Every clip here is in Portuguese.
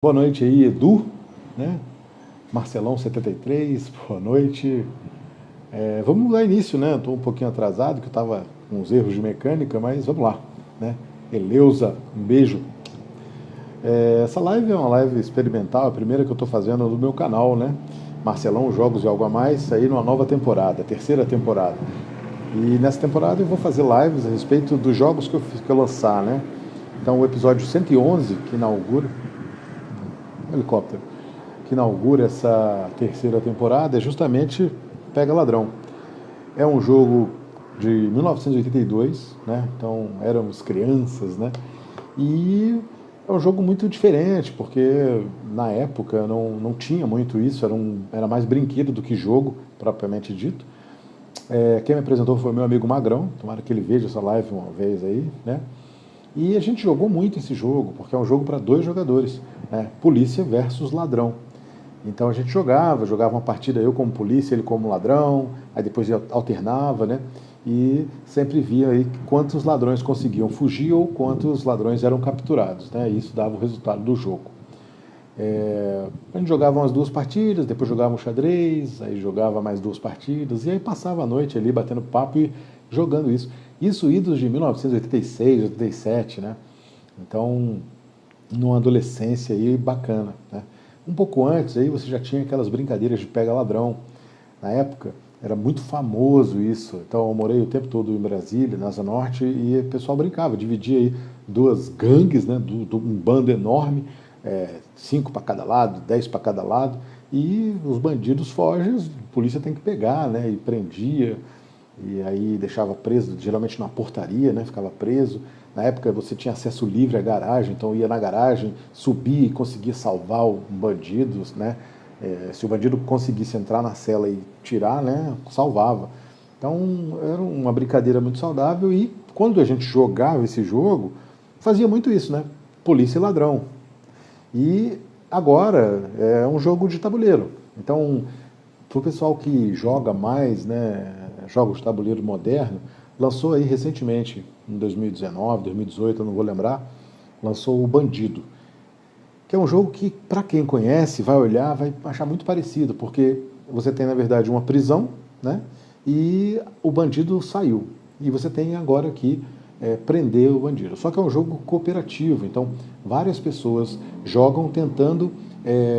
Boa noite aí, Edu, né? Marcelão 73, boa noite. Vamos dar início, né? Estou um pouquinho atrasado, que eu estava com uns erros de mecânica, mas vamos lá, né? Eleusa, um beijo. Essa live é uma live experimental, a primeira que eu estou fazendo no meu canal, né? Marcelão, Jogos e Algo a Mais, sair numa nova temporada, terceira temporada. E nessa temporada eu vou fazer lives a respeito dos jogos que eu lançar, né? Então o episódio 111, que inaugura, helicóptero, que inaugura essa terceira temporada é justamente Pega Ladrão. É um jogo de 1982, né? Então éramos crianças, né? E é um jogo muito diferente, porque na época não tinha muito isso, era mais brinquedo do que jogo, propriamente dito. Quem me apresentou foi meu amigo Magrão, tomara que ele veja essa live uma vez aí, né? E a gente jogou muito esse jogo, porque é um jogo para dois jogadores, né? Polícia versus ladrão. Então a gente jogava uma partida eu como polícia, ele como ladrão, aí depois alternava, né? E sempre via aí quantos ladrões conseguiam fugir ou quantos ladrões eram capturados, né? E isso dava o resultado do jogo. A gente jogava umas duas partidas, depois jogava um xadrez, aí jogava mais duas partidas, e aí passava a noite ali batendo papo e jogando isso. Isso idos de 1986, 87, né? Então, numa adolescência aí bacana, né? Um pouco antes aí você já tinha aquelas brincadeiras de pega-ladrão. Na época era muito famoso isso. Então eu morei o tempo todo em Brasília, na Asa Norte, e o pessoal brincava, dividia aí duas gangues, né, um bando enorme, 5 para cada lado, 10 para cada lado, e os bandidos fogem, a polícia tem que pegar, né, e prendia, e aí deixava preso, geralmente na portaria, né, ficava preso. Na época você tinha acesso livre à garagem, então ia na garagem, subia e conseguia salvar um bandido, né? Se o bandido conseguisse entrar na cela e tirar, né, salvava. Então era uma brincadeira muito saudável e quando a gente jogava esse jogo, fazia muito isso, né? Polícia e ladrão. E agora é um jogo de tabuleiro. Então, para o pessoal que joga mais, né, jogos de tabuleiro moderno, lançou aí recentemente, em 2019, 2018, eu não vou lembrar, lançou o Bandido, que é um jogo que, para quem conhece, vai olhar, vai achar muito parecido, porque você tem, na verdade, uma prisão, né, e o bandido saiu. E você tem agora que prender o bandido. Só que é um jogo cooperativo, então várias pessoas jogam tentando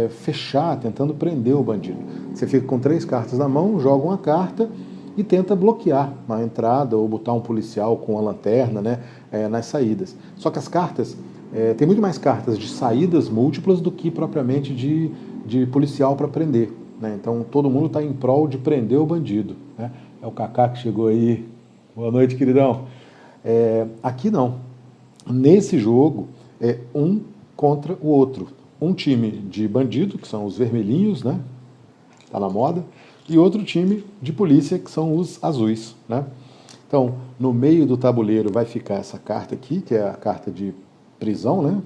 fechar, tentando prender o bandido. Você fica com 3 cartas na mão, joga uma carta e tenta bloquear na entrada ou botar um policial com a lanterna, né, nas saídas. Só que as cartas, tem muito mais cartas de saídas múltiplas do que propriamente de policial para prender, né? Então todo mundo está em prol de prender o bandido, né? É o Kaká que chegou aí. Boa noite, queridão. Aqui não. Nesse jogo é um contra o outro. Um time de bandido, que são os vermelhinhos, né? Tá na moda, e outro time de polícia, que são os azuis, né? Então, no meio do tabuleiro vai ficar essa carta aqui, que é a carta de prisão, né?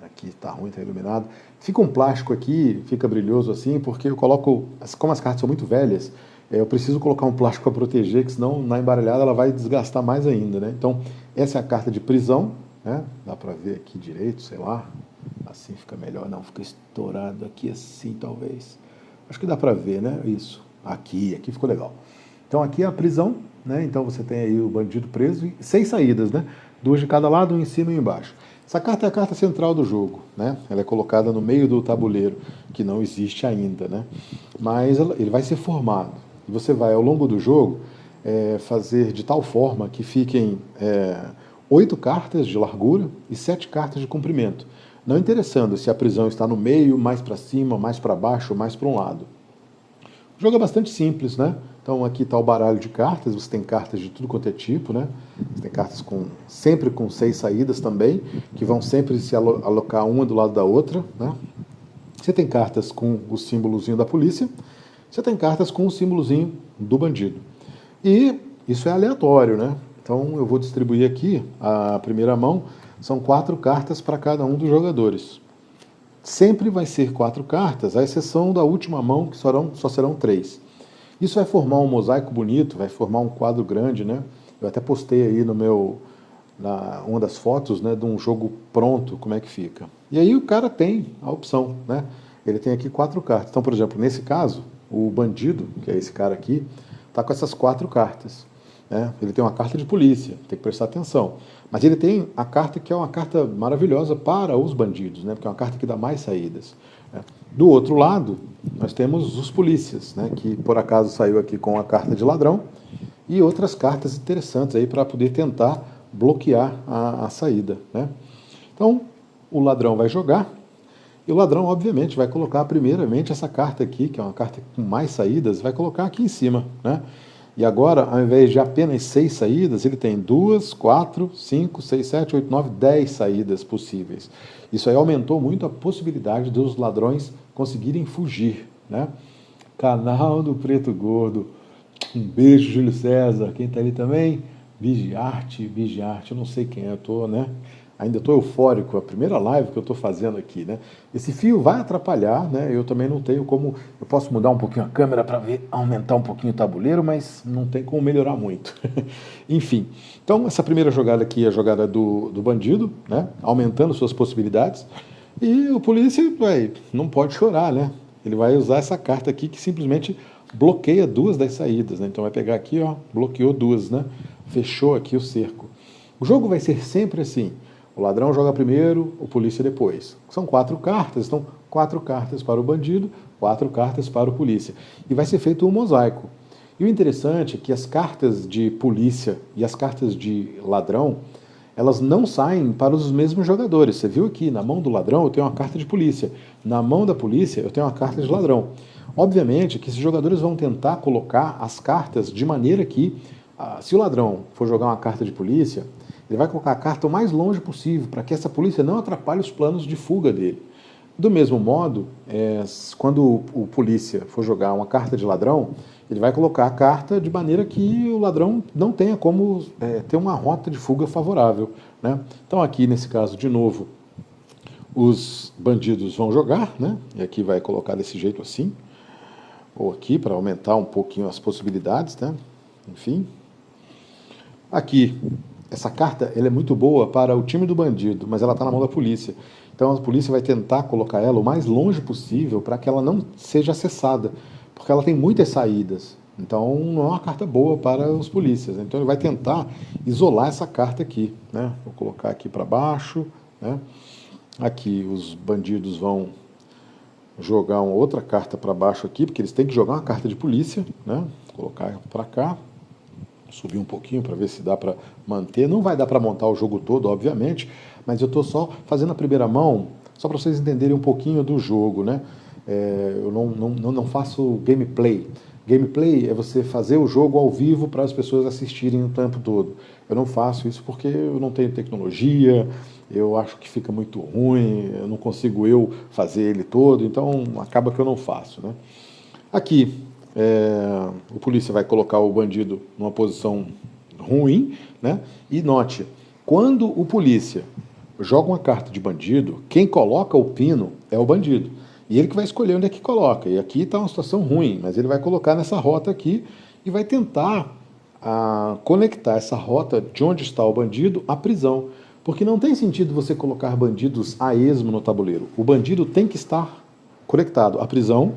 Aqui tá ruim, tá iluminado. Fica um plástico aqui, fica brilhoso assim, porque eu coloco, como as cartas são muito velhas, eu preciso colocar um plástico para proteger, que senão na embaralhada ela vai desgastar mais ainda, né? Então, essa é a carta de prisão, né? Dá para ver aqui direito, sei lá. Assim fica melhor, não, fica estourado aqui assim, talvez. Acho que dá para ver, né? Isso. Aqui ficou legal. Então aqui é a prisão, né? Então você tem aí o bandido preso e 6 saídas, né? 2 de cada lado, um em cima e um embaixo. Essa carta é a carta central do jogo, né? Ela é colocada no meio do tabuleiro, que não existe ainda, né? Mas ele vai ser formado. E você vai, ao longo do jogo, fazer de tal forma que fiquem 8 cartas de largura e 7 cartas de comprimento. Não interessando se a prisão está no meio, mais para cima, mais para baixo, mais para um lado. O jogo é bastante simples, né? Então aqui está o baralho de cartas, você tem cartas de tudo quanto é tipo, né? Você tem cartas sempre com 6 saídas também, que vão sempre se alocar uma do lado da outra, né? Você tem cartas com o símbolozinho da polícia, você tem cartas com o símbolozinho do bandido. E isso é aleatório, né? Então eu vou distribuir aqui a primeira mão, são 4 cartas para cada um dos jogadores. Sempre vai ser 4 cartas, à exceção da última mão, que só serão 3. Isso vai formar um mosaico bonito, vai formar um quadro grande, né? Eu até postei aí no meu uma das fotos, né, de um jogo pronto, como é que fica. E aí o cara tem a opção, né? Ele tem aqui 4 cartas. Então, por exemplo, nesse caso, o bandido, que é esse cara aqui, está com essas 4 cartas. Né? Ele tem uma carta de polícia, tem que prestar atenção. Mas ele tem a carta que é uma carta maravilhosa para os bandidos, né? Porque é uma carta que dá mais saídas. Né? Do outro lado, nós temos os polícias, né? Que por acaso saiu aqui com a carta de ladrão e outras cartas interessantes aí para poder tentar bloquear a saída. Né? Então, o ladrão vai jogar e o ladrão, obviamente, vai colocar primeiramente essa carta aqui, que é uma carta com mais saídas, vai colocar aqui em cima. Né? E agora, ao invés de apenas 6 saídas, ele tem 2, 4, 5, 6, 7, 8, 9, 10 saídas possíveis. Isso aí aumentou muito a possibilidade dos ladrões conseguirem fugir. Né? Canal do Preto Gordo. Um beijo, Júlio César. Quem está ali também? Vigiarte, eu não sei quem é, eu tô, né? Ainda estou eufórico, a primeira live que eu estou fazendo aqui, né? Esse fio vai atrapalhar, né? Eu também não tenho como, eu posso mudar um pouquinho a câmera para ver, aumentar um pouquinho o tabuleiro, mas não tem como melhorar muito. Enfim, então essa primeira jogada aqui é a jogada do bandido, né? Aumentando suas possibilidades, e o polícia não pode chorar, né? Ele vai usar essa carta aqui que simplesmente bloqueia 2 das saídas, né? Então vai pegar aqui, ó, bloqueou 2, né? Fechou aqui o cerco. O jogo vai ser sempre assim. O ladrão joga primeiro, o polícia depois. São 4 cartas, então 4 cartas para o bandido, 4 cartas para o polícia. E vai ser feito um mosaico. E o interessante é que as cartas de polícia e as cartas de ladrão, elas não saem para os mesmos jogadores. Você viu aqui, na mão do ladrão eu tenho uma carta de polícia, na mão da polícia eu tenho uma carta de ladrão. Obviamente que esses jogadores vão tentar colocar as cartas de maneira que, se o ladrão for jogar uma carta de polícia, ele vai colocar a carta o mais longe possível, para que essa polícia não atrapalhe os planos de fuga dele. Do mesmo modo, quando o polícia for jogar uma carta de ladrão, ele vai colocar a carta de maneira que o ladrão não tenha como ter uma rota de fuga favorável. Né? Então aqui, nesse caso, de novo, os bandidos vão jogar, né? E aqui vai colocar desse jeito assim, ou aqui, para aumentar um pouquinho as possibilidades, né? Enfim. Aqui, essa carta ela é muito boa para o time do bandido, mas ela está na mão da polícia. Então a polícia vai tentar colocar ela o mais longe possível para que ela não seja acessada, porque ela tem muitas saídas. Então não é uma carta boa para os polícias. Então ele vai tentar isolar essa carta aqui. Né? Vou colocar aqui para baixo. Né? Aqui os bandidos vão jogar uma outra carta para baixo aqui, porque eles têm que jogar uma carta de polícia. Né? Vou colocar para cá. Subir um pouquinho para ver se dá para manter. Não vai dar para montar o jogo todo, obviamente, mas eu estou só fazendo a primeira mão, só para vocês entenderem um pouquinho do jogo. Né? Eu não faço gameplay. Gameplay é você fazer o jogo ao vivo para as pessoas assistirem o tempo todo. Eu não faço isso porque eu não tenho tecnologia, eu acho que fica muito ruim, eu não consigo fazer ele todo, então acaba que eu não faço. Né? Aqui, o polícia vai colocar o bandido numa posição ruim, né? E note, quando o polícia joga uma carta de bandido, quem coloca o pino é o bandido. E ele que vai escolher onde é que coloca. E aqui está uma situação ruim, mas ele vai colocar nessa rota aqui e vai tentar conectar essa rota de onde está o bandido à prisão. Porque não tem sentido você colocar bandidos a esmo no tabuleiro. O bandido tem que estar conectado à prisão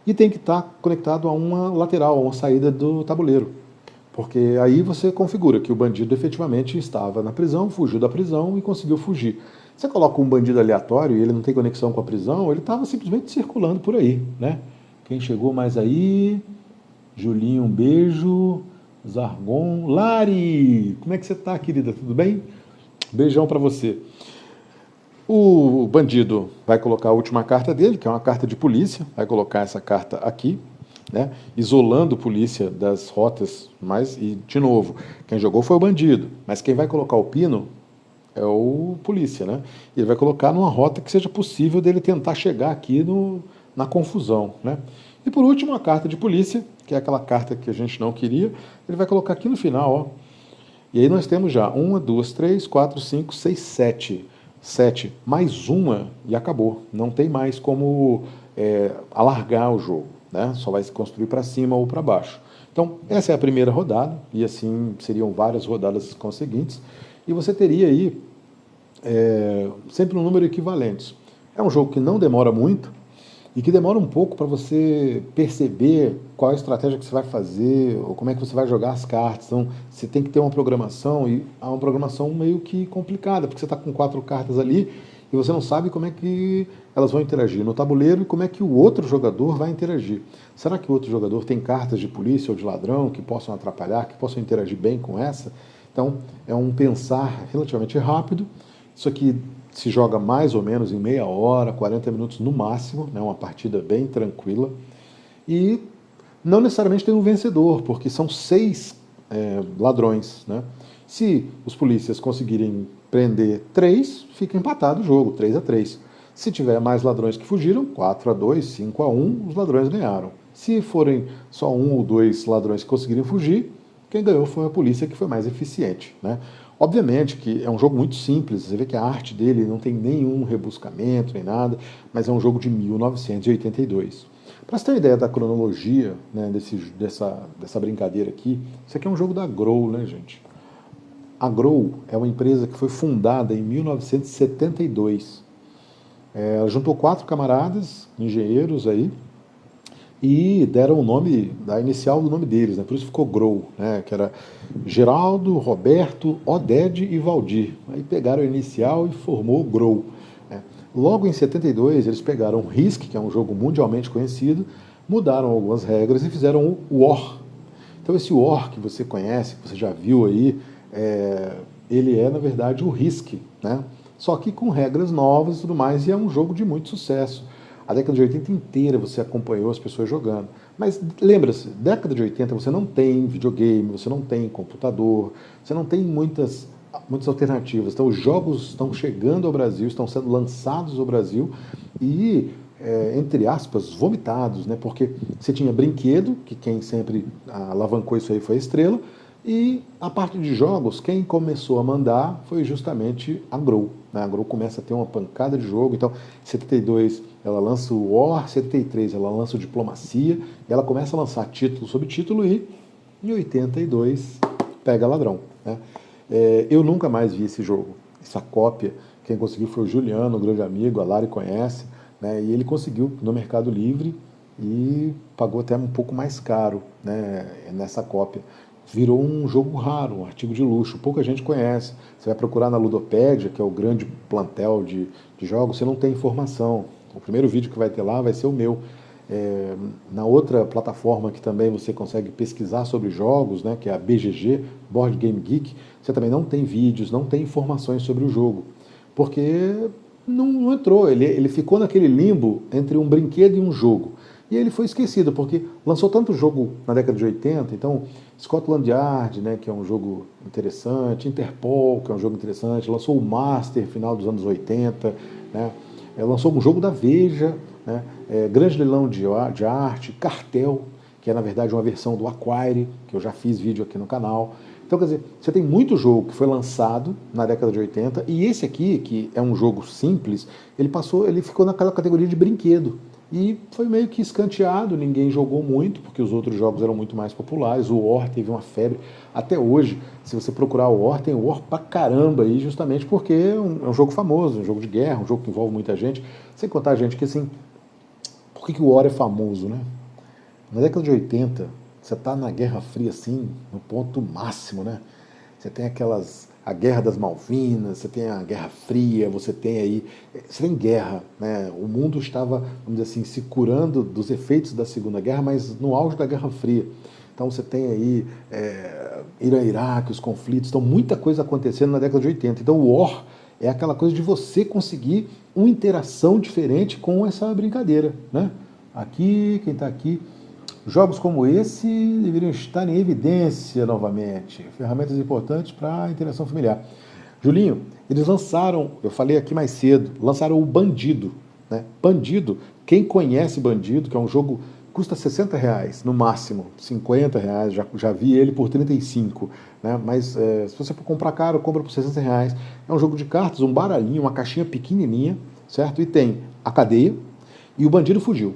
e tem que estar conectado a uma lateral, a uma saída do tabuleiro. Porque aí você configura que o bandido efetivamente estava na prisão, fugiu da prisão e conseguiu fugir. Você coloca um bandido aleatório e ele não tem conexão com a prisão, ele estava simplesmente circulando por aí. Né? Quem chegou mais aí? Julinho, um beijo. Zargon. Lari! Como é que você está, querida? Tudo bem? Beijão para você. O bandido vai colocar a última carta dele, que é uma carta de polícia, vai colocar essa carta aqui, né, isolando a polícia das rotas, e, de novo, quem jogou foi o bandido, mas quem vai colocar o pino é o polícia. Né? Ele vai colocar numa rota que seja possível dele tentar chegar aqui na confusão. Né? E por último, a carta de polícia, que é aquela carta que a gente não queria, ele vai colocar aqui no final. Ó. E aí nós temos já 1, 2, 3, 4, 5, 6, 7. 7 mais uma e acabou. Não tem mais como alargar o jogo. Né? Só vai se construir para cima ou para baixo. Então, essa é a primeira rodada, e assim seriam várias rodadas conseguintes. e você teria aí sempre um número equivalente. É um jogo que não demora muito e que demora um pouco para você perceber qual é a estratégia que você vai fazer ou como é que você vai jogar as cartas. Então, você tem que ter uma programação e há uma programação meio que complicada, porque você está com 4 cartas ali e você não sabe como é que elas vão interagir no tabuleiro e como é que o outro jogador vai interagir. Será que o outro jogador tem cartas de polícia ou de ladrão que possam atrapalhar, que possam interagir bem com essa? Então, é um pensar relativamente rápido. Isso aqui se joga mais ou menos em meia hora, 40 minutos no máximo, né? Uma partida bem tranquila. E não necessariamente tem um vencedor, porque são 6 ladrões, né? Se os polícias conseguirem prender 3, fica empatado o jogo, 3-3. Se tiver mais ladrões que fugiram, 4-2, 5-1, os ladrões ganharam. Se forem só 1 ou 2 ladrões que conseguirem fugir, quem ganhou foi a polícia, que foi mais eficiente, né? Obviamente que é um jogo muito simples, você vê que a arte dele não tem nenhum rebuscamento nem nada, mas é um jogo de 1982. Para você ter uma ideia da cronologia, né, dessa brincadeira aqui, isso aqui é um jogo da Grow, né, gente? A Grow é uma empresa que foi fundada em 1972. Ela juntou 4 camaradas, engenheiros aí, e deram o nome, da inicial do nome deles, né? Por isso ficou Grow, né? Que era Geraldo, Roberto, Oded e Valdir. Aí pegaram a inicial e formou Grow, né? Logo em 72 eles pegaram o Risk, que é um jogo mundialmente conhecido, mudaram algumas regras e fizeram o War. Então esse War que você conhece, que você já viu aí, ele é na verdade o Risk, né? Só que com regras novas e tudo mais, e é um jogo de muito sucesso. A década de 80 inteira você acompanhou as pessoas jogando. Mas lembra-se, década de 80 você não tem videogame, você não tem computador, você não tem muitas alternativas. Então os jogos estão chegando ao Brasil, estão sendo lançados ao Brasil e, entre aspas, vomitados, né? Porque você tinha brinquedo, que quem sempre alavancou isso aí foi a Estrela, e a parte de jogos, quem começou a mandar foi justamente a Grow, né? A Grow começa a ter uma pancada de jogo, então em 72 ela lança o War, 73 ela lança o Diplomacia, e ela começa a lançar título sobre título e em 82 pega Ladrão, né? Eu nunca mais vi esse jogo, essa cópia, quem conseguiu foi o Juliano, um grande amigo, a Lari conhece, né? E ele conseguiu no Mercado Livre e pagou até um pouco mais caro, né, nessa cópia. Virou um jogo raro, um artigo de luxo, pouca gente conhece. Você vai procurar na Ludopédia, que é o grande plantel de jogos, você não tem informação. O primeiro vídeo que vai ter lá vai ser o meu. Na outra plataforma que também você consegue pesquisar sobre jogos, né, que é a BGG, Board Game Geek, você também não tem vídeos, não tem informações sobre o jogo, porque não entrou, ele ficou naquele limbo entre um brinquedo e um jogo. E ele foi esquecido, porque lançou tanto jogo na década de 80, então Scotland Yard, né, que é um jogo interessante, Interpol, que é um jogo interessante, lançou o Master, final dos anos 80, né, lançou um jogo da Veja, né, Grande Leilão de Arte, Cartel, que é na verdade uma versão do Acquire, que eu já fiz vídeo aqui no canal. Então, quer dizer, você tem muito jogo que foi lançado na década de 80, e esse aqui, que é um jogo simples, ele ficou naquela categoria de brinquedo. E foi meio que escanteado, ninguém jogou muito, porque os outros jogos eram muito mais populares. O War teve uma febre. Até hoje, se você procurar o War, tem War pra caramba aí, justamente porque é um jogo famoso, um jogo de guerra, um jogo que envolve muita gente. Sem contar a gente que, assim, por que o War é famoso, né? Na década de 80, você tá na Guerra Fria, assim, no ponto máximo, né? Você tem a Guerra das Malvinas, você tem a Guerra Fria, você tem guerra, né? O mundo estava, vamos dizer assim, se curando dos efeitos da Segunda Guerra, mas no auge da Guerra Fria. Então você tem aí Irã, Iraque, os conflitos, então muita coisa acontecendo na década de 80. Então o War é aquela coisa de você conseguir uma interação diferente com essa brincadeira, né? Aqui, quem está aqui, jogos como esse deveriam estar em evidência novamente. Ferramentas importantes para a interação familiar. Julinho, eles lançaram, eu falei aqui mais cedo, lançaram o Bandido, né? Bandido, quem conhece Bandido, que é um jogo que custa R$60 no máximo, R$50, já vi ele por 35, né? Mas se você for comprar caro, compra por R$60. É um jogo de cartas, um baralhinho, uma caixinha pequenininha, certo? E tem a cadeia e o bandido fugiu.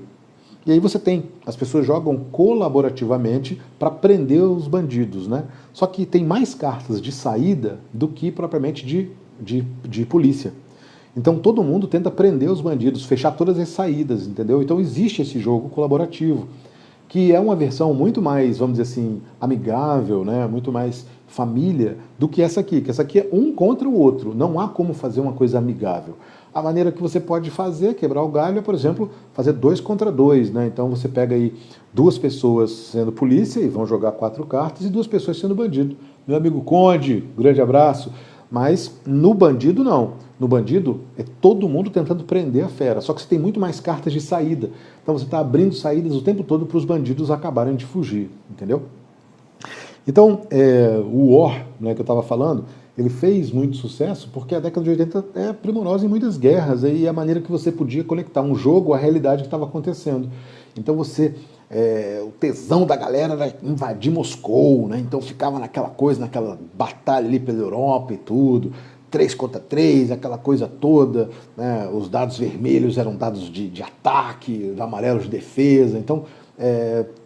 E aí você tem, as pessoas jogam colaborativamente para prender os bandidos, né? Só que tem mais cartas de saída do que propriamente de polícia. Então todo mundo tenta prender os bandidos, fechar todas as saídas, entendeu? Então existe esse jogo colaborativo, que é uma versão muito mais, vamos dizer assim, amigável, né? Muito mais família do que essa aqui é um contra o outro. Não há como fazer uma coisa amigável. A maneira que você pode fazer, quebrar o galho, é, por exemplo, fazer 2 contra 2, né? Então você pega aí 2 pessoas sendo polícia e vão jogar 4 cartas e 2 pessoas sendo bandido. Meu amigo Conde, grande abraço. Mas no bandido não. No bandido é todo mundo tentando prender a fera, só que você tem muito mais cartas de saída. Então você está abrindo saídas o tempo todo para os bandidos acabarem de fugir, entendeu? Então, o War, né, que eu estava falando, ele fez muito sucesso porque a década de 80 é primorosa em muitas guerras e a maneira que você podia conectar um jogo à realidade que estava acontecendo. Então o tesão da galera era invadir Moscou, né? Então ficava naquela coisa, naquela batalha ali pela Europa e tudo, 3 contra 3, aquela coisa toda, né? Os dados vermelhos eram dados de ataque, os amarelos de defesa. Então,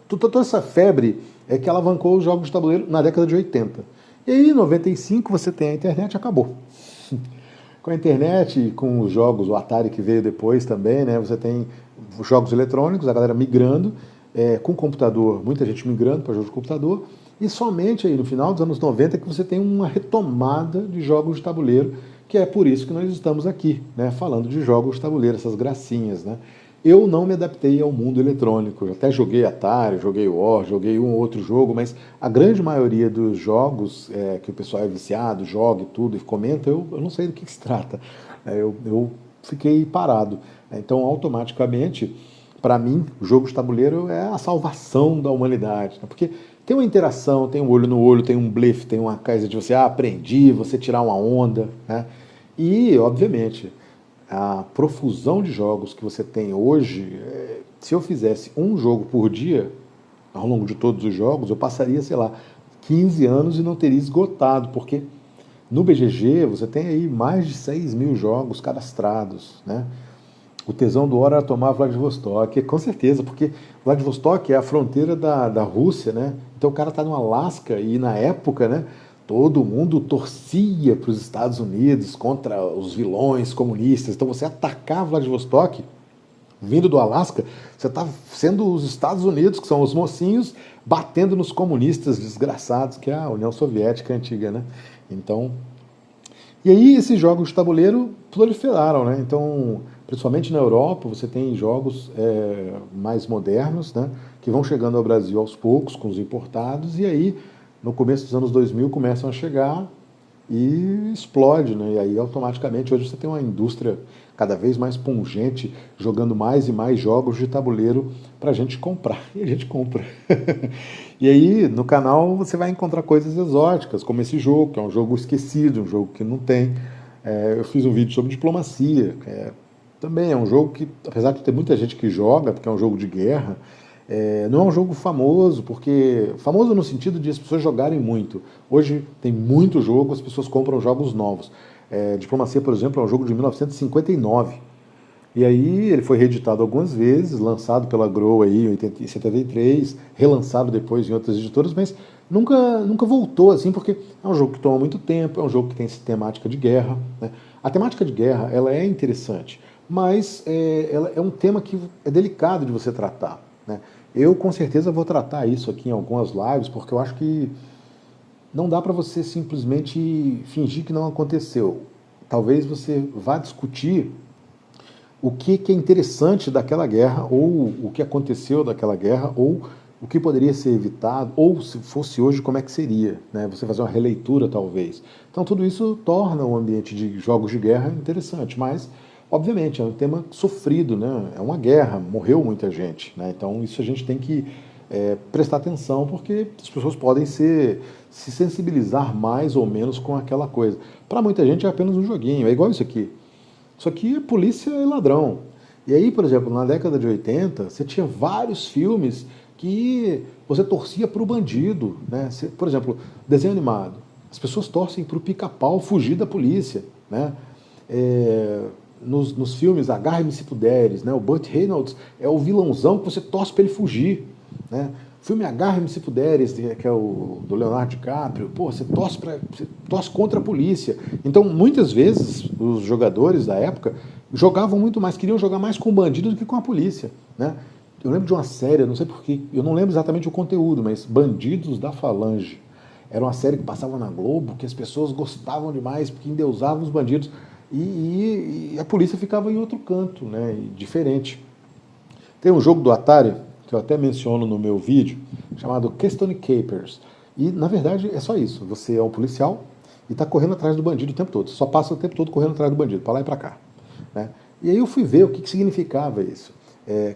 toda essa febre é que alavancou os jogos de tabuleiro na década de 80. E aí, em 95, você tem a internet e acabou. Com a internet, com os jogos, o Atari que veio depois também, né? Você tem os jogos eletrônicos, a galera migrando, com computador, muita gente migrando para jogos de computador, e somente aí no final dos anos 90 que você tem uma retomada de jogos de tabuleiro, que é por isso que nós estamos aqui, né? Falando de jogos de tabuleiro, essas gracinhas, né? Eu não me adaptei ao mundo eletrônico. Eu até joguei Atari, joguei War, joguei um ou outro jogo, mas a grande maioria dos jogos que o pessoal é viciado, joga e tudo, e comenta, eu não sei do que se trata. Eu fiquei parado. Então, automaticamente, para mim, o jogo de tabuleiro é a salvação da humanidade. Né? Porque tem uma interação, tem um olho no olho, tem um blefe, tem uma coisa de você aprendi, você tirar uma onda. Né? E, obviamente, a profusão de jogos que você tem hoje, se eu fizesse um jogo por dia, ao longo de todos os jogos, eu passaria, sei lá, 15 anos e não teria esgotado, porque no BGG você tem aí mais de 6 mil jogos cadastrados, né? O tesão do War era tomar Vladivostok, com certeza, porque Vladivostok é a fronteira da Rússia, né? Então o cara está no Alasca e na época, né? Todo mundo torcia para os Estados Unidos contra os vilões comunistas. Então você atacar Vladivostok, vindo do Alasca, você está sendo os Estados Unidos, que são os mocinhos, batendo nos comunistas desgraçados, que é a União Soviética antiga, né? Então, e aí esses jogos de tabuleiro proliferaram, né? Então, principalmente na Europa, você tem jogos mais modernos, né? Que vão chegando ao Brasil aos poucos, com os importados, e aí no começo dos anos 2000 começam a chegar e explode, né? E aí automaticamente hoje você tem uma indústria cada vez mais pungente, jogando mais e mais jogos de tabuleiro para a gente comprar. E a gente compra. E aí no canal você vai encontrar coisas exóticas, como esse jogo, que é um jogo esquecido, um jogo que não tem. Eu fiz um vídeo sobre diplomacia, também é um jogo que, apesar de ter muita gente que joga, porque é um jogo de guerra, não é um jogo famoso, porque famoso no sentido de as pessoas jogarem muito. Hoje tem muito jogo, as pessoas compram jogos novos. Diplomacia, por exemplo, é um jogo de 1959. E aí ele foi reeditado algumas vezes, lançado pela Grow aí em 73, relançado depois em outras editoras, mas nunca voltou assim, porque é um jogo que toma muito tempo, é um jogo que tem temática de guerra. Né? A temática de guerra ela é interessante, mas ela é um tema que é delicado de você tratar. Né? Eu com certeza vou tratar isso aqui em algumas lives, porque eu acho que não dá para você simplesmente fingir que não aconteceu. Talvez você vá discutir o que é interessante daquela guerra, ou o que aconteceu daquela guerra, ou o que poderia ser evitado, ou se fosse hoje, como é que seria, né? Você fazer uma releitura, talvez. Então, tudo isso torna o ambiente de jogos de guerra interessante, mas, obviamente, é um tema sofrido, né? É uma guerra, morreu muita gente, né? Então, isso a gente tem que prestar atenção, porque as pessoas podem se sensibilizar mais ou menos com aquela coisa. Para muita gente é apenas um joguinho, é igual isso aqui. Isso aqui é polícia e ladrão. E aí, por exemplo, na década de 80, você tinha vários filmes que você torcia para o bandido. Né? Por exemplo, desenho animado. As pessoas torcem para o pica-pau fugir da polícia. Né? nos filmes Agarre-me se puderes, né? O Burt Reynolds é o vilãozão que você torce para ele fugir, né? O filme Agarre-me se puderes, que é o do Leonardo DiCaprio, pô, você torce contra a polícia. Então, muitas vezes, os jogadores da época jogavam muito mais, queriam jogar mais com o bandido do que com a polícia, né? Eu lembro de uma série, não sei porquê, eu não lembro exatamente o conteúdo, mas Bandidos da Falange. Era uma série que passava na Globo, que as pessoas gostavam demais, porque endeusavam os bandidos. E a polícia ficava em outro canto, né? Diferente. Tem um jogo do Atari, que eu até menciono no meu vídeo, chamado Keystone Capers. E, na verdade, é só isso. Você é um policial e está correndo atrás do bandido o tempo todo. Você só passa o tempo todo correndo atrás do bandido, para lá e para cá, né? E aí eu fui ver o que significava isso.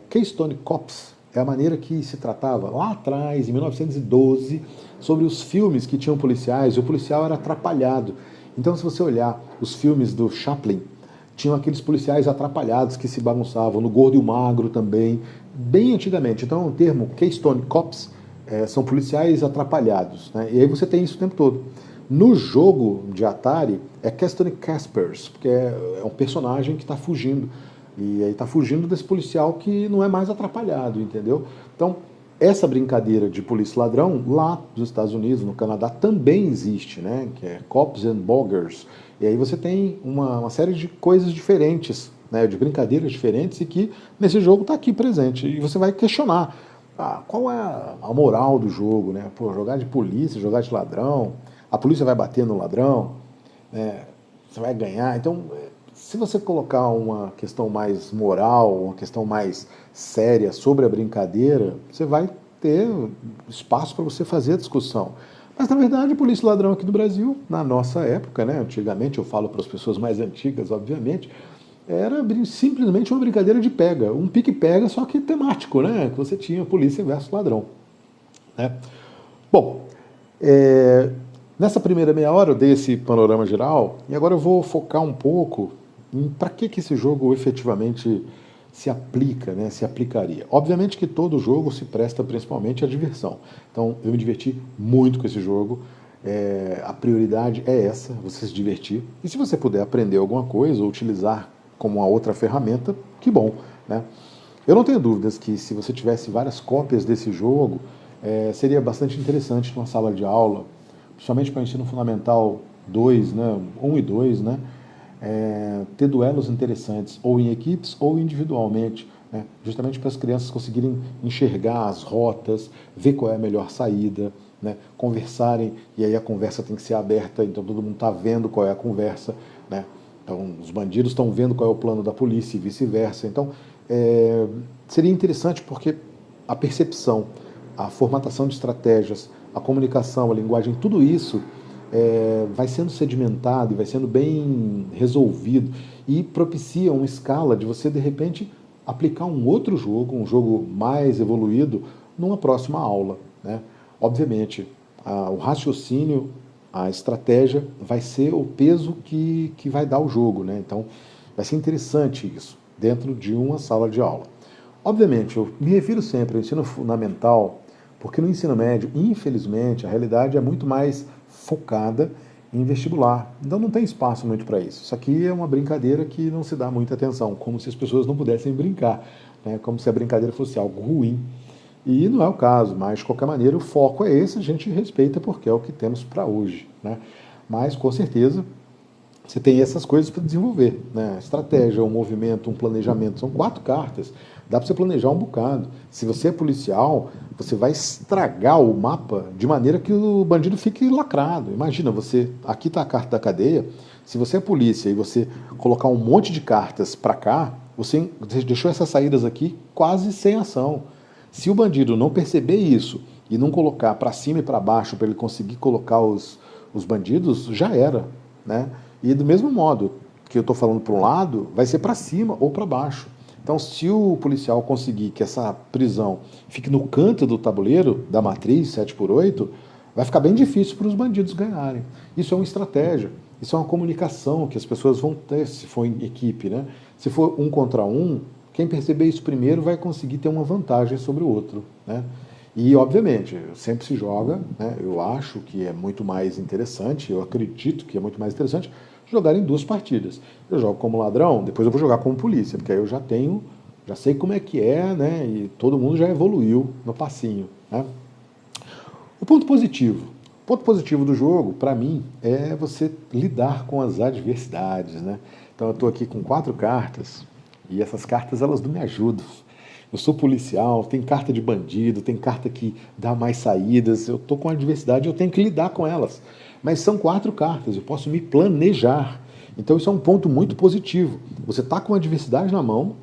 Keystone Cops é a maneira que se tratava lá atrás, em 1912, sobre os filmes que tinham policiais, e o policial era atrapalhado. Então, se você olhar os filmes do Chaplin, tinham aqueles policiais atrapalhados que se bagunçavam, no Gordo e o Magro também, bem antigamente. Então, o termo Keystone Cops são policiais atrapalhados, né? E aí você tem isso o tempo todo. No jogo de Atari, é Keystone Caspers, porque é um personagem que está fugindo. E aí está fugindo desse policial que não é mais atrapalhado, entendeu? Então, essa brincadeira de polícia-ladrão, lá nos Estados Unidos, no Canadá, também existe, né? Que é Cops and Boggers. E aí você tem uma série de coisas diferentes, né? De brincadeiras diferentes e que nesse jogo está aqui presente. E você vai questionar qual é a moral do jogo, né? Pô, jogar de polícia, jogar de ladrão, a polícia vai bater no ladrão, né? Você vai ganhar. Então, se você colocar uma questão mais moral, uma questão mais séria sobre a brincadeira, você vai ter espaço para você fazer a discussão. Mas, na verdade, polícia e ladrão aqui no Brasil, na nossa época, né, antigamente, eu falo para as pessoas mais antigas, obviamente, era simplesmente uma brincadeira de pega, um pique-pega, só que temático, né, que você tinha polícia versus ladrão, né? Bom, nessa primeira meia hora eu dei esse panorama geral e agora eu vou focar um pouco para que esse jogo efetivamente se aplica, né, se aplicaria. Obviamente que todo jogo se presta principalmente à diversão. Então, eu me diverti muito com esse jogo. A prioridade é essa, você se divertir. E se você puder aprender alguma coisa ou utilizar como uma outra ferramenta, que bom, né? Eu não tenho dúvidas que se você tivesse várias cópias desse jogo, seria bastante interessante numa sala de aula, principalmente para o ensino fundamental 2, né, 1 e 2, né? Ter duelos interessantes, ou em equipes ou individualmente, né? Justamente para as crianças conseguirem enxergar as rotas, ver qual é a melhor saída, né? Conversarem, e aí a conversa tem que ser aberta, então todo mundo está vendo qual é a conversa, né? Então os bandidos estão vendo qual é o plano da polícia e vice-versa. Então seria interessante porque a percepção, a formatação de estratégias, a comunicação, a linguagem, tudo isso vai sendo sedimentado e vai sendo bem resolvido e propicia uma escala de você, de repente, aplicar um outro jogo, um jogo mais evoluído, numa próxima aula, né? Obviamente, o raciocínio, a estratégia vai ser o peso que vai dar o jogo, né? Então, vai ser interessante isso, dentro de uma sala de aula. Obviamente, eu me refiro sempre ao ensino fundamental, porque no ensino médio, infelizmente, a realidade é muito mais focada em vestibular. Então não tem espaço muito para isso. Isso aqui é uma brincadeira que não se dá muita atenção, como se as pessoas não pudessem brincar, né? Como se a brincadeira fosse algo ruim. E não é o caso, mas de qualquer maneira o foco é esse, a gente respeita porque é o que temos para hoje, né? Mas com certeza você tem essas coisas para desenvolver, né? Estratégia, um movimento, um planejamento, são 4 cartas. Dá para você planejar um bocado. Se você é policial, você vai estragar o mapa de maneira que o bandido fique lacrado. Imagina, aqui está a carta da cadeia, se você é polícia e você colocar um monte de cartas para cá, você deixou essas saídas aqui quase sem ação. Se o bandido não perceber isso e não colocar para cima e para baixo para ele conseguir colocar os bandidos, já era, né? E do mesmo modo que eu estou falando para um lado, vai ser para cima ou para baixo. Então, se o policial conseguir que essa prisão fique no canto do tabuleiro da matriz 7x8, vai ficar bem difícil para os bandidos ganharem. Isso é uma estratégia, isso é uma comunicação que as pessoas vão ter se for em equipe, né? Se for 1 contra 1, quem perceber isso primeiro vai conseguir ter uma vantagem sobre o outro, né? E, obviamente, sempre se joga, né? Eu acho que é muito mais interessante, eu acredito que é muito mais interessante, jogar em 2 partidas. Eu jogo como ladrão, depois eu vou jogar como polícia, porque aí eu já sei como é que é, né? E todo mundo já evoluiu no passinho, né? O ponto positivo. O ponto positivo do jogo, para mim, é você lidar com as adversidades, né? Então eu estou aqui com 4 cartas e essas cartas elas não me ajudam. Eu sou policial, tem carta de bandido, tem carta que dá mais saídas. Eu estou com adversidade, eu tenho que lidar com elas. Mas são 4 cartas, eu posso me planejar. Então isso é um ponto muito positivo. Você está com a adversidade na mão,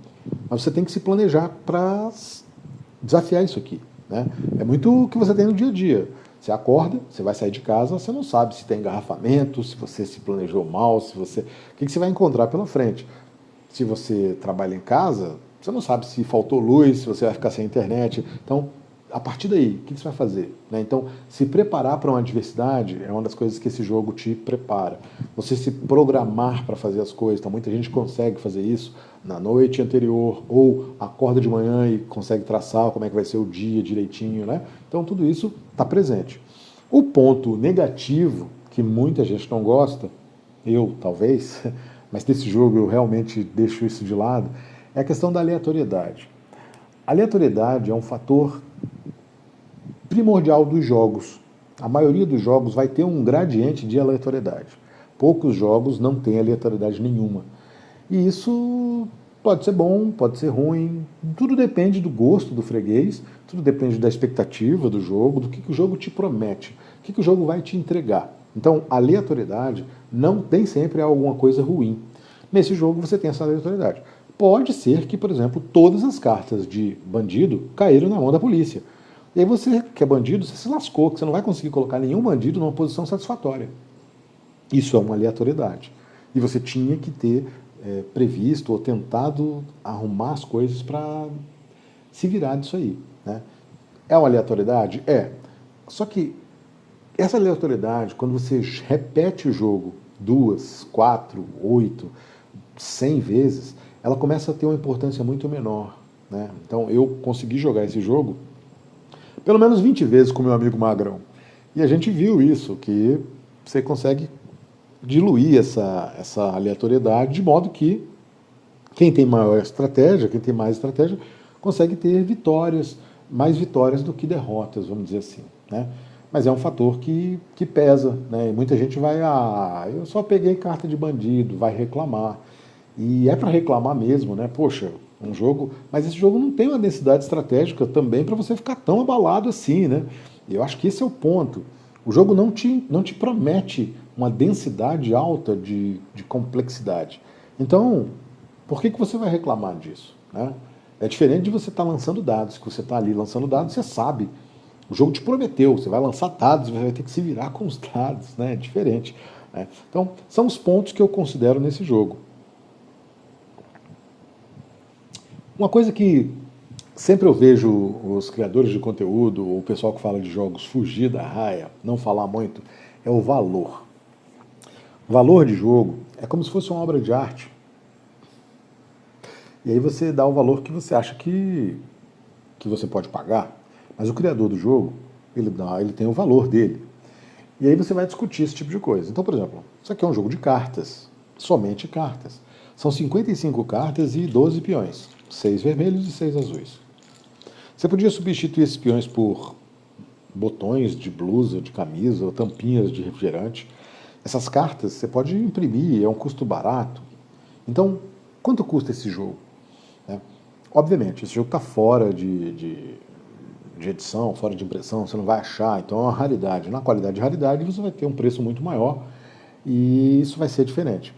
mas você tem que se planejar para desafiar isso aqui, né? É muito o que você tem no dia a dia. Você acorda, você vai sair de casa, você não sabe se tem engarrafamento, se você se planejou mal, se você... O que você vai encontrar pela frente? Se você trabalha em casa, você não sabe se faltou luz, se você vai ficar sem internet. Então, a partir daí, o que você vai fazer? Né? Então, se preparar para uma adversidade é uma das coisas que esse jogo te prepara. Você se programar para fazer as coisas. Então, muita gente consegue fazer isso na noite anterior, ou acorda de manhã e consegue traçar como é que vai ser o dia direitinho, né? Então, tudo isso está presente. O ponto negativo, que muita gente não gosta, eu talvez, mas desse jogo eu realmente deixo isso de lado, é a questão da aleatoriedade. A aleatoriedade é um fator primordial dos jogos. A maioria dos jogos vai ter um gradiente de aleatoriedade. Poucos jogos não têm aleatoriedade nenhuma. E isso pode ser bom, pode ser ruim, tudo depende do gosto do freguês, tudo depende da expectativa do jogo, do que o jogo te promete, o que o jogo vai te entregar. Então, a aleatoriedade não tem sempre alguma coisa ruim. Nesse jogo você tem essa aleatoriedade. Pode ser que, por exemplo, todas as cartas de bandido caíram na mão da polícia. E aí você, que é bandido, você se lascou, que você não vai conseguir colocar nenhum bandido numa posição satisfatória. Isso é uma aleatoriedade. E você tinha que ter previsto ou tentado arrumar as coisas para se virar disso aí, né? É uma aleatoriedade? É. Só que essa aleatoriedade, quando você repete o jogo 2, 4, 8, 100 vezes, ela começa a ter uma importância muito menor, né? Então eu consegui jogar esse jogo pelo menos 20 vezes com meu amigo Magrão. E a gente viu isso, que você consegue diluir essa aleatoriedade de modo que quem tem maior estratégia, quem tem mais estratégia, consegue ter vitórias, mais vitórias do que derrotas, vamos dizer assim, né? Mas é um fator que pesa, né? E muita gente vai, eu só peguei carta de bandido, vai reclamar. E é para reclamar mesmo, né? Poxa, um jogo... Mas esse jogo não tem uma densidade estratégica também para você ficar tão abalado assim, né? E eu acho que esse é o ponto. O jogo não te promete uma densidade alta de complexidade. Então, por que você vai reclamar disso, né? É diferente de você estar lançando dados, que você está ali lançando dados, você sabe. O jogo te prometeu, você vai lançar dados, você vai ter que se virar com os dados, né? É diferente, né? Então, são os pontos que eu considero nesse jogo. Uma coisa que sempre eu vejo os criadores de conteúdo, ou o pessoal que fala de jogos fugir da raia, não falar muito, é o valor. O valor de jogo é como se fosse uma obra de arte. E aí você dá o valor que você acha que você pode pagar, mas o criador do jogo, ele tem o valor dele. E aí você vai discutir esse tipo de coisa. Então, por exemplo, isso aqui é um jogo de cartas, somente cartas. São 55 cartas e 12 peões, 6 vermelhos e 6 azuis. Você podia substituir esses peões por botões de blusa, de camisa, ou tampinhas de refrigerante. Essas cartas você pode imprimir, é um custo barato. Então, quanto custa esse jogo? Obviamente, esse jogo está fora de edição, fora de impressão, você não vai achar, então é uma raridade. Na qualidade de raridade você vai ter um preço muito maior e isso vai ser diferente.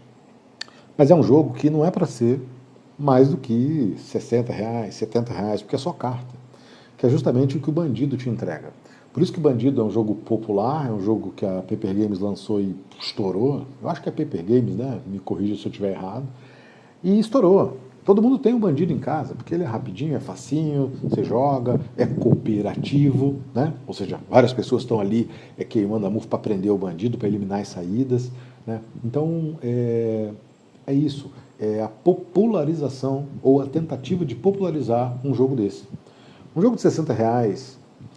Mas é um jogo que não é para ser mais do que R$60, R$70, porque é só carta, que é justamente o que o Bandido te entrega. Por isso que o Bandido é um jogo popular, é um jogo que a Paper Games lançou e estourou. Eu acho que é a Paper Games, né? Me corrija se eu estiver errado. E estourou. Todo mundo tem um Bandido em casa, porque ele é rapidinho, é facinho, você joga, é cooperativo, né? Ou seja, várias pessoas estão ali queimando a move para prender o bandido, para eliminar as saídas, né? Então, é isso. É a popularização ou a tentativa de popularizar um jogo desse. Um jogo de R$60,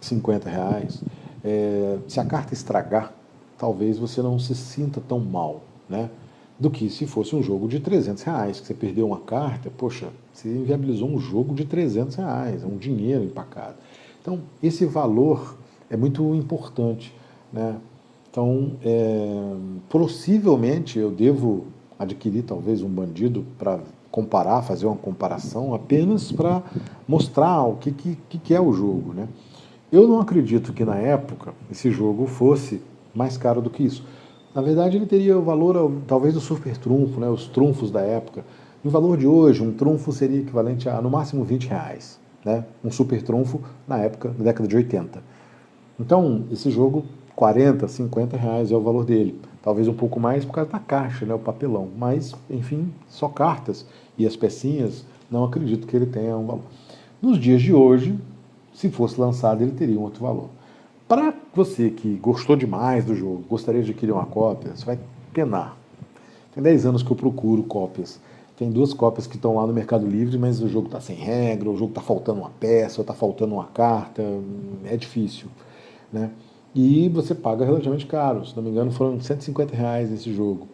R$50, se a carta estragar, talvez você não se sinta tão mal, né? do que se fosse um jogo de R$ 300, que você perdeu uma carta, poxa, você inviabilizou um jogo de R$ 300, é um dinheiro empacado. Então, esse valor é muito importante, né? Então, possivelmente eu devo adquirir talvez um bandido para comparar, fazer uma comparação apenas para mostrar o que é o jogo, né? Eu não acredito que na época esse jogo fosse mais caro do que isso. Na verdade, ele teria o valor talvez do super trunfo, né? Os trunfos da época. No valor de hoje, um trunfo seria equivalente a no máximo R$ 20, né? Um super trunfo na época, na década de 80. Então, esse jogo, 40, R$ 50 é o valor dele. Talvez um pouco mais por causa da caixa, né, o papelão. Mas, enfim, só cartas e as pecinhas, não acredito que ele tenha um valor. Nos dias de hoje, se fosse lançado, ele teria um outro valor. Para você que gostou demais do jogo, gostaria de adquirir uma cópia, você vai penar. Tem 10 anos que eu procuro cópias. Tem 2 cópias que estão lá no Mercado Livre, mas o jogo está sem regra, o jogo está faltando uma peça, ou está faltando uma carta, é difícil, né? E você paga relativamente caro, se não me engano foram R$ 150 esse jogo.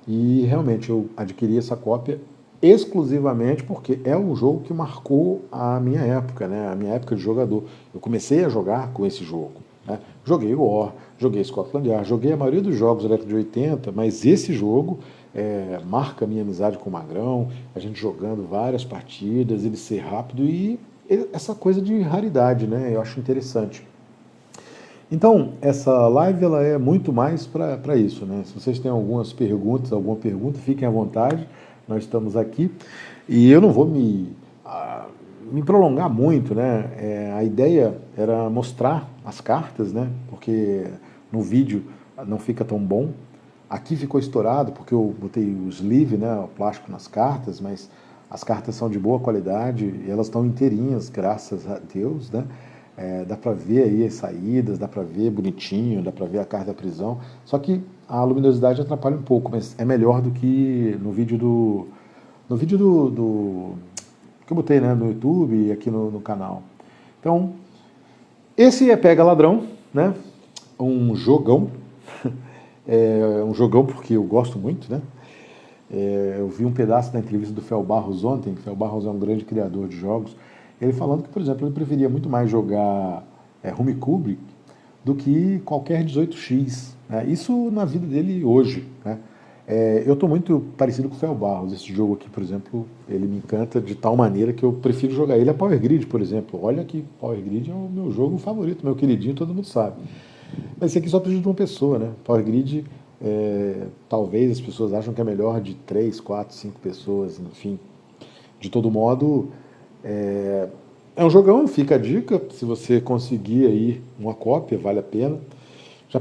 E realmente eu adquiri essa cópia exclusivamente porque é o jogo que marcou a minha época, né? A minha época de jogador. Eu comecei a jogar com esse jogo, né? Joguei War, joguei Scotland Yard, joguei a maioria dos jogos da década de 80, mas esse jogo marca a minha amizade com o Magrão, a gente jogando várias partidas, ele ser rápido e essa coisa de raridade, né? Eu acho interessante. Então, essa live ela é muito mais para isso, né? Se vocês têm alguma pergunta, fiquem à vontade, nós estamos aqui. E eu não vou me prolongar muito, né? A ideia era mostrar as cartas, né? Porque no vídeo não fica tão bom. Aqui ficou estourado porque eu botei o sleeve, né? O plástico nas cartas, mas as cartas são de boa qualidade e elas estão inteirinhas, graças a Deus, né? Dá para ver aí as saídas, dá para ver bonitinho, dá para ver a carta da prisão. Só que a luminosidade atrapalha um pouco, mas é melhor do que no vídeo que eu botei, né, no YouTube e aqui no canal. Então, esse é Pega Ladrão, né? Um jogão. Um jogão porque eu gosto muito, né? Eu vi um pedaço da entrevista do Fel Barros ontem. Fel Barros é um grande criador de jogos. Ele falando que, por exemplo, ele preferia muito mais jogar Home Kubrick do que qualquer 18x. Né? Isso na vida dele hoje. Né? Eu estou muito parecido com o Fel Barros. Esse jogo aqui, por exemplo, ele me encanta de tal maneira que eu prefiro jogar ele a Power Grid, por exemplo. Olha que Power Grid é o meu jogo favorito, meu queridinho, todo mundo sabe. Mas esse aqui só precisa de uma pessoa, né? Power Grid, talvez as pessoas acham que é melhor de 3, 4, 5 pessoas, enfim. De todo modo, é um jogão, fica a dica, se você conseguir aí uma cópia, vale a pena. Já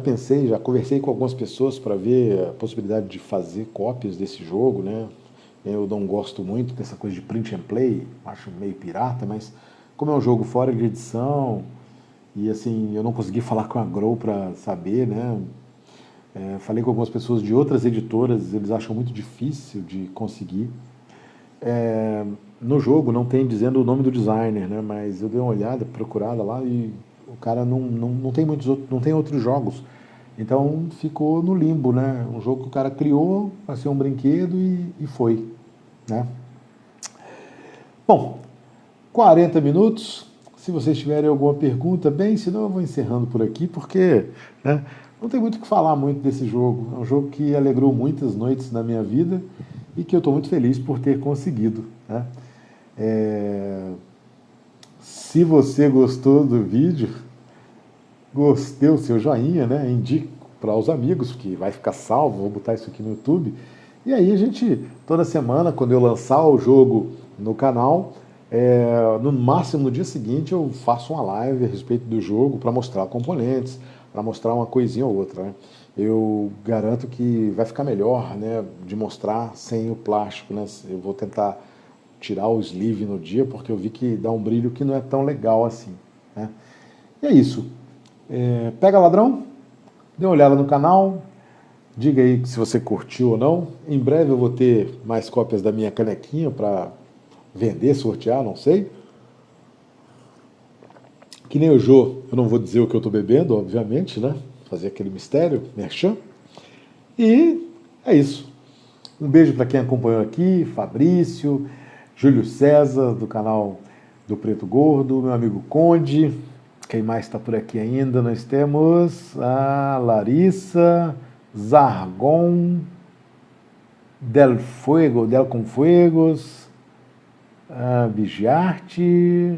conversei com algumas pessoas para ver a possibilidade de fazer cópias desse jogo, né? Eu não gosto muito dessa coisa de print and play, acho meio pirata, mas como é um jogo fora de edição, e assim, eu não consegui falar com a Grow para saber, né? Falei com algumas pessoas de outras editoras, eles acham muito difícil de conseguir. No jogo não tem dizendo o nome do designer, né? Mas eu dei uma olhada, procurada lá e o cara não tem outros jogos. Então ficou no limbo, né? Um jogo que o cara criou para ser um brinquedo e foi, né? Bom, 40 minutos. Se vocês tiverem alguma pergunta, bem, senão eu vou encerrando por aqui, porque, né, não tem muito o que falar muito desse jogo. É um jogo que alegrou muitas noites na minha vida e que eu estou muito feliz por ter conseguido, né? Se você gostou do vídeo, dê o seu joinha, né? Indique para os amigos, que vai ficar salvo, vou botar isso aqui no YouTube. E aí a gente, toda semana, quando eu lançar o jogo no canal, no máximo no dia seguinte eu faço uma live a respeito do jogo para mostrar componentes, para mostrar uma coisinha ou outra, né? Eu garanto que vai ficar melhor, né, de mostrar sem o plástico, né? Eu vou tentar tirar o sleeve no dia, porque eu vi que dá um brilho que não é tão legal assim, né? E é isso. Pega Ladrão, dê uma olhada no canal, diga aí se você curtiu ou não. Em breve eu vou ter mais cópias da minha canequinha para vender, sortear, não sei. Que nem o Jô, eu não vou dizer o que eu estou bebendo, obviamente, né? Fazer aquele mistério, merchan. E é isso. Um beijo para quem acompanhou aqui, Fabrício, Júlio César, do canal do Preto Gordo, meu amigo Conde, quem mais está por aqui ainda? Nós temos a Larissa, Zargon, Del Confuegos, a Vigiarte,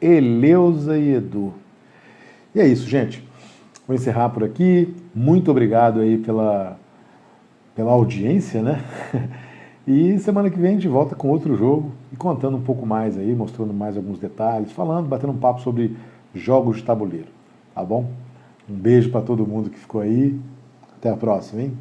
Eleusa e Edu. E é isso, gente. Vou encerrar por aqui. Muito obrigado aí pela audiência, né? E semana que vem a gente volta com outro jogo e contando um pouco mais aí, mostrando mais alguns detalhes, falando, batendo um papo sobre jogos de tabuleiro, tá bom? Um beijo para todo mundo que ficou aí. Até a próxima, hein?